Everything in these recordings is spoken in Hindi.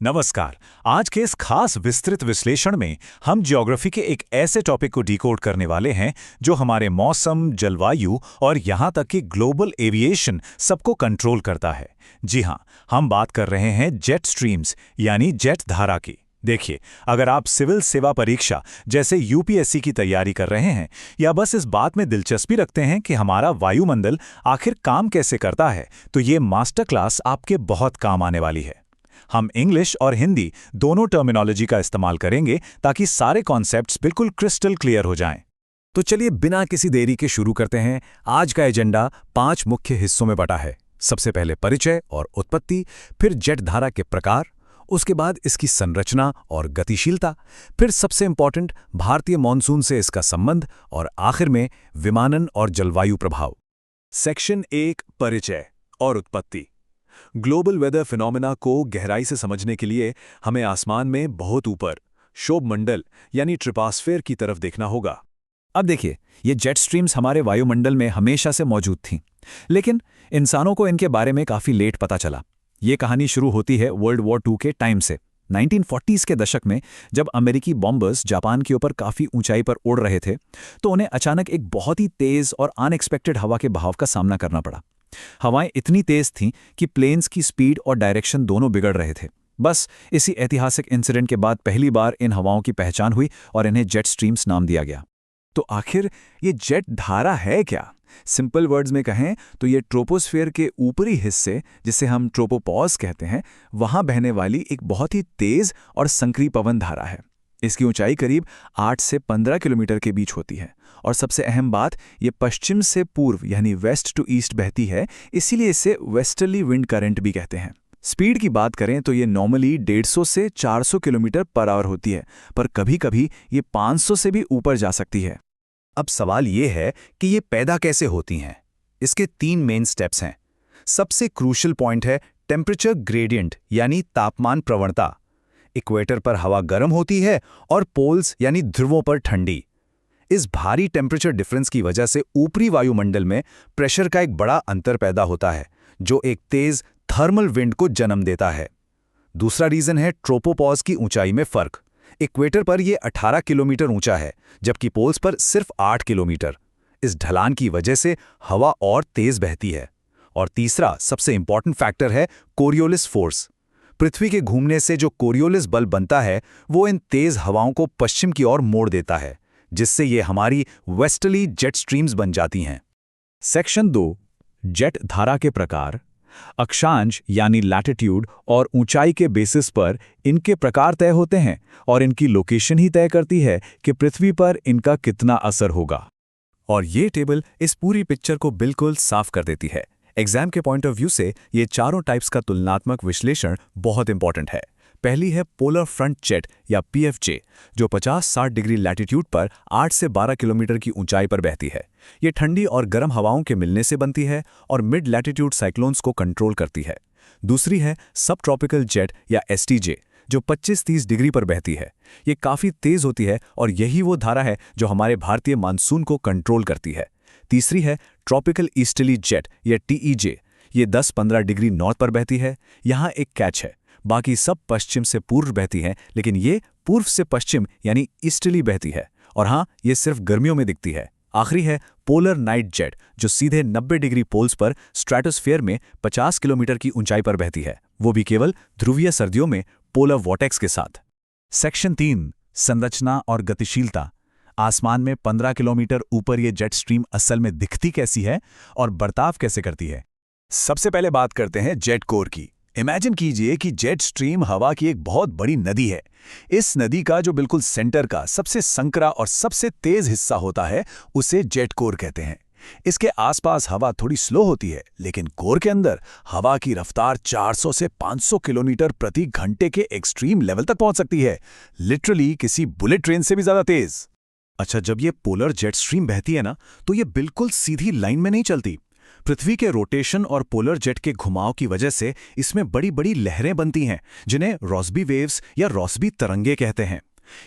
नमस्कार। आज के इस खास विस्तृत विश्लेषण में हम ज्योग्राफी के एक ऐसे टॉपिक को डिकोड करने वाले हैं जो हमारे मौसम, जलवायु और यहाँ तक कि ग्लोबल एविएशन सबको कंट्रोल करता है। जी हाँ, हम बात कर रहे हैं जेट स्ट्रीम्स यानी जेट धारा की। देखिए, अगर आप सिविल सेवा परीक्षा जैसे यूपीएससी की तैयारी कर रहे हैं या बस इस बात में दिलचस्पी रखते हैं कि हमारा वायुमंडल आखिर काम कैसे करता है, तो ये मास्टर क्लास आपके बहुत काम आने वाली है। हम इंग्लिश और हिंदी दोनों टर्मिनोलॉजी का इस्तेमाल करेंगे ताकि सारे कॉन्सेप्ट्स बिल्कुल क्रिस्टल क्लियर हो जाएं। तो चलिए बिना किसी देरी के शुरू करते हैं। आज का एजेंडा 5 मुख्य हिस्सों में बटा है। सबसे पहले परिचय और उत्पत्ति, फिर जेट धारा के प्रकार, उसके बाद इसकी संरचना और गतिशीलता, फिर सबसे इंपॉर्टेंट भारतीय मॉनसून से इसका संबंध और आखिर में विमानन और जलवायु प्रभाव। सेक्शन 1, परिचय और उत्पत्ति। ग्लोबल वेदर फिनोमेना को गहराई से समझने के लिए हमें आसमान में बहुत ऊपर क्षोभमंडल यानी ट्रिपॉस्फेयर की तरफ देखना होगा। अब देखिए, ये जेट स्ट्रीम्स हमारे वायुमंडल में हमेशा से मौजूद थीं, लेकिन इंसानों को इनके बारे में काफ़ी लेट पता चला। ये कहानी शुरू होती है वर्ल्ड वॉर 2 के टाइम से। 1940s के दशक में जब अमेरिकी बॉम्बर्स जापान के ऊपर काफ़ी ऊंचाई पर उड़ रहे थे, तो उन्हें अचानक एक बहुत ही तेज़ और अनएक्सपेक्टेड हवा के बहाव का सामना करना पड़ा। हवाएं इतनी तेज थीं कि प्लेन्स की स्पीड और डायरेक्शन दोनों बिगड़ रहे थे। बस इसी ऐतिहासिक इंसिडेंट के बाद पहली बार इन हवाओं की पहचान हुई और इन्हें जेट स्ट्रीम्स नाम दिया गया। तो आखिर ये जेट धारा है क्या? सिंपल वर्ड्स में कहें तो ये ट्रोपोस्फेयर के ऊपरी हिस्से, जिसे हम ट्रोपोपॉज कहते हैं, वहां बहने वाली एक बहुत ही तेज और संक्रीय पवन धारा है। इसकी ऊंचाई करीब 8 से 15 किलोमीटर के बीच होती है और सबसे अहम बात, ये पश्चिम से पूर्व यानी वेस्ट टू ईस्ट बहती है, इसीलिए इसे वेस्टर्ली विंड करंट भी कहते हैं। स्पीड की बात करें तो ये नॉर्मली 150 से 400 किलोमीटर पर आवर होती है, पर कभी-कभी ये 500 से भी ऊपर जा सकती है। अब सवाल ये है कि ये पैदा कैसे होती हैं। इसके 3 मेन स्टेप्स हैं। सबसे क्रूशियल पॉइंट है टेम्परेचर ग्रेडियंट यानी तापमान प्रवणता। इक्वेटर पर हवा गर्म होती है और पोल्स यानी ध्रुवों पर ठंडी। इस भारी टेम्परेचर डिफरेंस की वजह से ऊपरी वायुमंडल में प्रेशर का एक बड़ा अंतर पैदा होता है, जो एक तेज थर्मल विंड को जन्म देता है। दूसरा रीजन है ट्रोपोपॉज की ऊंचाई में फर्क। इक्वेटर पर यह 18 किलोमीटर ऊंचा है, जबकि पोल्स पर सिर्फ 8 किलोमीटर। इस ढलान की वजह से हवा और तेज बहती है। और तीसरा सबसे इंपॉर्टेंट फैक्टर है कोरियोलिस फोर्स। पृथ्वी के घूमने से जो कोरियोलिस बल बनता है, वो इन तेज हवाओं को पश्चिम की ओर मोड़ देता है, जिससे ये हमारी वेस्टर्ली जेट स्ट्रीम्स बन जाती हैं। सेक्शन 2, जेट धारा के प्रकार। अक्षांश यानी लैटिट्यूड और ऊंचाई के बेसिस पर इनके प्रकार तय होते हैं और इनकी लोकेशन ही तय करती है कि पृथ्वी पर इनका कितना असर होगा। और ये टेबल इस पूरी पिक्चर को बिल्कुल साफ कर देती है। एग्जाम के पॉइंट ऑफ व्यू से ये चारों टाइप्स का तुलनात्मक विश्लेषण बहुत इंपॉर्टेंट है। पहली है पोलर फ्रंट जेट या पीएफजे, जो 50-60 डिग्री लैटिट्यूड पर 8 से 12 किलोमीटर की ऊंचाई पर बहती है। ये ठंडी और गर्म हवाओं के मिलने से बनती है और मिड लैटिट्यूड साइक्लोन्स को कंट्रोल करती है। दूसरी है सब ट्रॉपिकल जेट या एसटीजे, जो 25-30 डिग्री पर बहती है। ये काफ़ी तेज होती है और यही वो धारा है जो हमारे भारतीय मानसून को कंट्रोल करती है। तीसरी है ट्रॉपिकल ईस्टर्ली जेट या टीईजे। ये 10-15 डिग्री नॉर्थ पर बहती है। यहाँ एक कैच है, बाकी सब पश्चिम से पूर्व बहती हैं, लेकिन ये पूर्व से पश्चिम यानी ईस्टर्ली बहती है। और हाँ, ये सिर्फ गर्मियों में दिखती है। आखिरी है पोलर नाइट जेट, जो सीधे 90 डिग्री पोल्स पर स्ट्रेटोस्फेयर में 50 किलोमीटर की ऊंचाई पर बहती है, वो भी केवल ध्रुवीय सर्दियों में पोलर वॉर्टेक्स के साथ। सेक्शन 3, संरचना और गतिशीलता। आसमान में 15 किलोमीटर ऊपर ये जेट स्ट्रीम असल में दिखती कैसी है और बर्ताव कैसे करती है? सबसे पहले बात करते हैं जेट कोर की। इमेजिन कीजिए कि जेट स्ट्रीम हवा की एक बहुत बड़ी नदी है। इस नदी का जो बिल्कुल सेंटर का सबसे संकरा और सबसे तेज हिस्सा होता है, उसे जेट कोर कहते हैं। इसके आसपास हवा थोड़ी स्लो होती है, लेकिन कोर के अंदर हवा की रफ्तार 400 से 500 किलोमीटर प्रति घंटे के एक्सट्रीम लेवल तक पहुंच सकती है, लिटरली किसी बुलेट ट्रेन से भी ज्यादा तेज। अच्छा, जब ये पोलर जेट स्ट्रीम बहती है ना, तो ये बिल्कुल सीधी लाइन में नहीं चलती। पृथ्वी के रोटेशन और पोलर जेट के घुमाव की वजह से इसमें बड़ी बड़ी लहरें बनती हैं, जिन्हें रॉस्बी वेव्स या रॉस्बी तरंगे कहते हैं।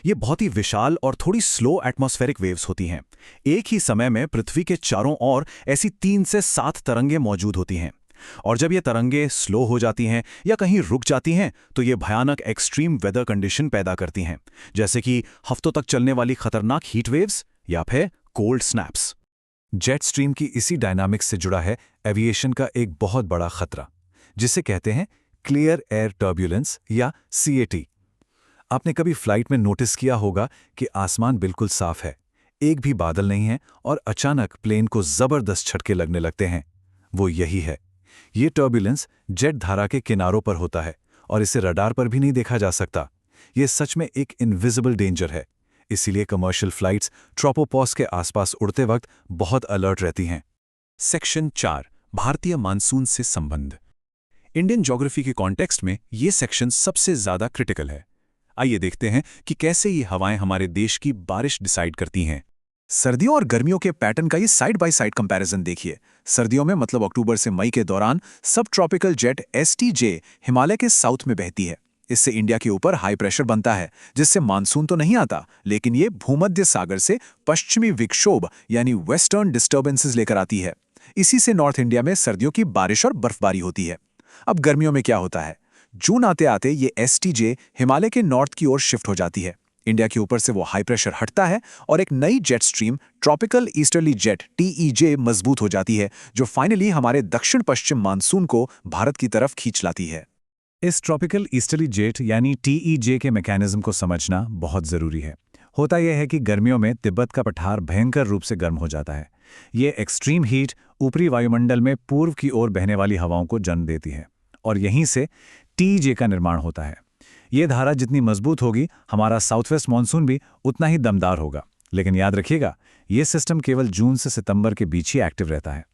ये बहुत ही विशाल और थोड़ी स्लो एटमॉस्फेरिक वेव्स होती हैं। एक ही समय में पृथ्वी के चारों ओर ऐसी 3 से 7 तरंगे मौजूद होती हैं। और जब ये तरंगे स्लो हो जाती हैं या कहीं रुक जाती हैं तो ये भयानक एक्सट्रीम वेदर कंडीशन पैदा करती हैं, जैसे कि हफ्तों तक चलने वाली खतरनाक हीट वेव्स या फिर कोल्ड स्नैप्स। जेट स्ट्रीम की इसी डायनामिक्स से जुड़ा है एविएशन का एक बहुत बड़ा खतरा, जिसे कहते हैं क्लियर एयर टर्ब्यूलेंस या CAT। आपने कभी फ्लाइट में नोटिस किया होगा कि आसमान बिल्कुल साफ है, एक भी बादल नहीं है, और अचानक प्लेन को जबरदस्त झटके लगने लगते हैं। वो यही है। ये टर्ब्यूलेंस जेट धारा के किनारों पर होता है और इसे रडार पर भी नहीं देखा जा सकता। ये सच में एक इनविजिबल डेंजर है। इसीलिए कमर्शियल फ्लाइट्स ट्रोपोपॉज के आसपास उड़ते वक्त बहुत अलर्ट रहती हैं। सेक्शन 4, भारतीय मानसून से संबंध। इंडियन ज्योग्राफी के कॉन्टेक्स्ट में ये सेक्शन सबसे ज्यादा क्रिटिकल है। आइए देखते हैं कि कैसे ये हवाएं हमारे देश की बारिश डिसाइड करती हैं। सर्दियों और गर्मियों के पैटर्न का ये साइड बाय साइड कंपैरिजन देखिए। सर्दियों में मतलब अक्टूबर से मई के दौरान सब ट्रॉपिकल जेट STJ हिमालय के साउथ में बहती है। इससे इंडिया के ऊपर हाई प्रेशर बनता है, जिससे मानसून तो नहीं आता, लेकिन ये भूमध्य सागर से पश्चिमी विक्षोभ यानी वेस्टर्न डिस्टर्बेंसेस लेकर आती है। इसी से नॉर्थ इंडिया में सर्दियों की बारिश और बर्फबारी होती है। अब गर्मियों में क्या होता है? जून आते आते ये STJ हिमालय के नॉर्थ की ओर शिफ्ट हो जाती है। इंडिया के ऊपर से वो हाई प्रेशर हटता है और एक नई jet stream tropical easterly jet TEJ मजबूत हो जाती है, जो फाइनली हमारे दक्षिण पश्चिम मानसून को भारत की तरफ खींच लाती है। इस ट्रॉपिकल ईस्टर्ली जेट यानी TEJ के मैकेनिज्म को समझना बहुत ज़रूरी है। होता यह है कि गर्मियों में तिब्बत का पठार भयंकर रूप से गर्म हो जाता है। ये एक्सट्रीम हीट ऊपरी वायुमंडल में पूर्व की ओर बहने वाली हवाओं को जन्म देती है और यहीं से TEJ का निर्माण होता है। ये धारा जितनी मजबूत होगी, हमारा साउथ वेस्ट मानसून भी उतना ही दमदार होगा। लेकिन याद रखिएगा, ये सिस्टम केवल जून से सितंबर के बीच ही एक्टिव रहता है।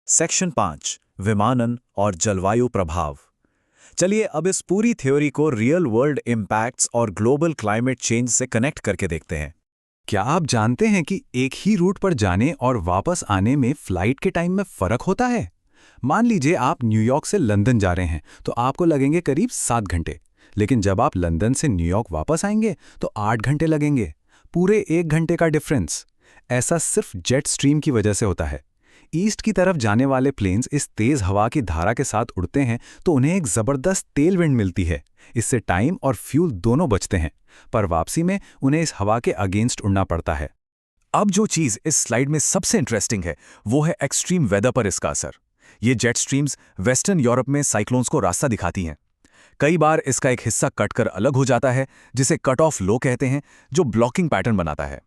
सेक्शन 5, विमानन और जलवायु प्रभाव। चलिए अब इस पूरी थ्योरी को रियल वर्ल्ड इम्पैक्ट्स और ग्लोबल क्लाइमेट चेंज से कनेक्ट करके देखते हैं। क्या आप जानते हैं कि एक ही रूट पर जाने और वापस आने में फ्लाइट के टाइम में फर्क होता है? मान लीजिए आप न्यूयॉर्क से लंदन जा रहे हैं तो आपको लगेंगे करीब 7 घंटे, लेकिन जब आप लंदन से न्यूयॉर्क वापस आएंगे तो 8 घंटे लगेंगे। पूरे 1 घंटे का डिफरेंस। ऐसा सिर्फ जेट स्ट्रीम की वजह से होता है। ईस्ट की तरफ जाने वाले प्लेन्स इस तेज हवा की धारा के साथ उड़ते हैं तो उन्हें एक जबरदस्त तेल विंड मिलती है। इससे टाइम और फ्यूल दोनों बचते हैं, पर वापसी में उन्हें इस हवा के अगेंस्ट उड़ना पड़ता है। अब जो चीज़ इस स्लाइड में सबसे इंटरेस्टिंग है वो है एक्सट्रीम वेदर पर इसका असर। ये जेट स्ट्रीम्स वेस्टर्न यूरोप में साइक्लोन्स को रास्ता दिखाती हैं। कई बार इसका एक हिस्सा कटकर अलग हो जाता है, जिसे कट ऑफ लो कहते हैं, जो ब्लॉकिंग पैटर्न बनाता है।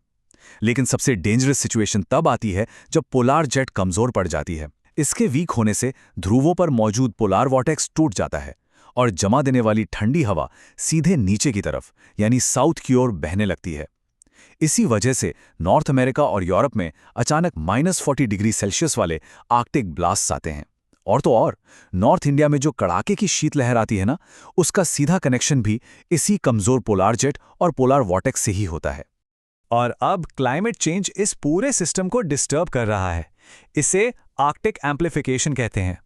लेकिन सबसे डेंजरस सिचुएशन तब आती है जब पोलार जेट कमजोर पड़ जाती है। इसके वीक होने से ध्रुवों पर मौजूद पोलार वॉर्टेक्स टूट जाता है और जमा देने वाली ठंडी हवा सीधे नीचे की तरफ यानी साउथ की ओर बहने लगती है। इसी वजह से नॉर्थ अमेरिका और यूरोप में अचानक -40 डिग्री सेल्सियस वाले आर्कटिक ब्लास्ट्स आते हैं। और तो और नॉर्थ इंडिया में जो कड़ाके की शीतलहर आती है ना, उसका सीधा कनेक्शन भी इसी कमजोर पोलार जेट और पोलार वॉर्टेक्स से ही होता है। और अब क्लाइमेट चेंज इस पूरे सिस्टम को डिस्टर्ब कर रहा है। इसे आर्कटिक एम्प्लीफिकेशन कहते हैं।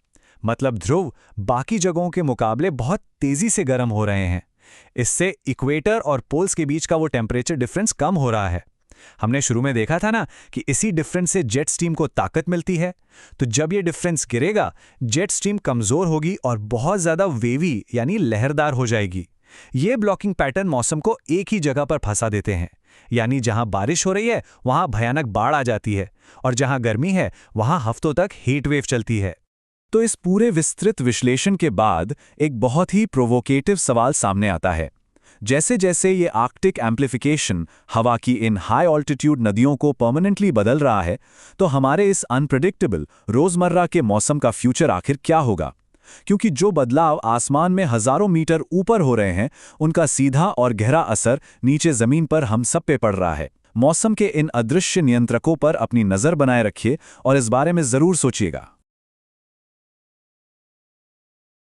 मतलब ध्रुव बाकी जगहों के मुकाबले बहुत तेजी से गर्म हो रहे हैं। इससे इक्वेटर और पोल्स के बीच का वो टेम्परेचर डिफरेंस कम हो रहा है। हमने शुरू में देखा था ना कि इसी डिफरेंस से जेट स्ट्रीम को ताकत मिलती है। तो जब ये डिफरेंस गिरेगा, जेट स्ट्रीम कमजोर होगी और बहुत ज्यादा वेवी यानी लहरदार हो जाएगी। ये ब्लॉकिंग पैटर्न मौसम को एक ही जगह पर फंसा देते हैं, यानी जहां बारिश हो रही है वहां भयानक बाढ़ आ जाती है और जहां गर्मी है वहां हफ्तों तक हीट वेव चलती है। तो इस पूरे विस्तृत विश्लेषण के बाद एक बहुत ही प्रोवोकेटिव सवाल सामने आता है। जैसे जैसे ये आर्कटिक एम्प्लीफिकेशन हवा की इन हाई ऑल्टीट्यूड नदियों को परमानेंटली बदल रहा है, तो हमारे इस अनप्रेडिक्टेबल रोजमर्रा के मौसम का फ्यूचर आखिर क्या होगा? क्योंकि जो बदलाव आसमान में हजारों मीटर ऊपर हो रहे हैं, उनका सीधा और गहरा असर नीचे जमीन पर हम सब पे पड़ रहा है। मौसम के इन अदृश्य नियंत्रकों पर अपनी नजर बनाए रखिए और इस बारे में जरूर सोचिएगा।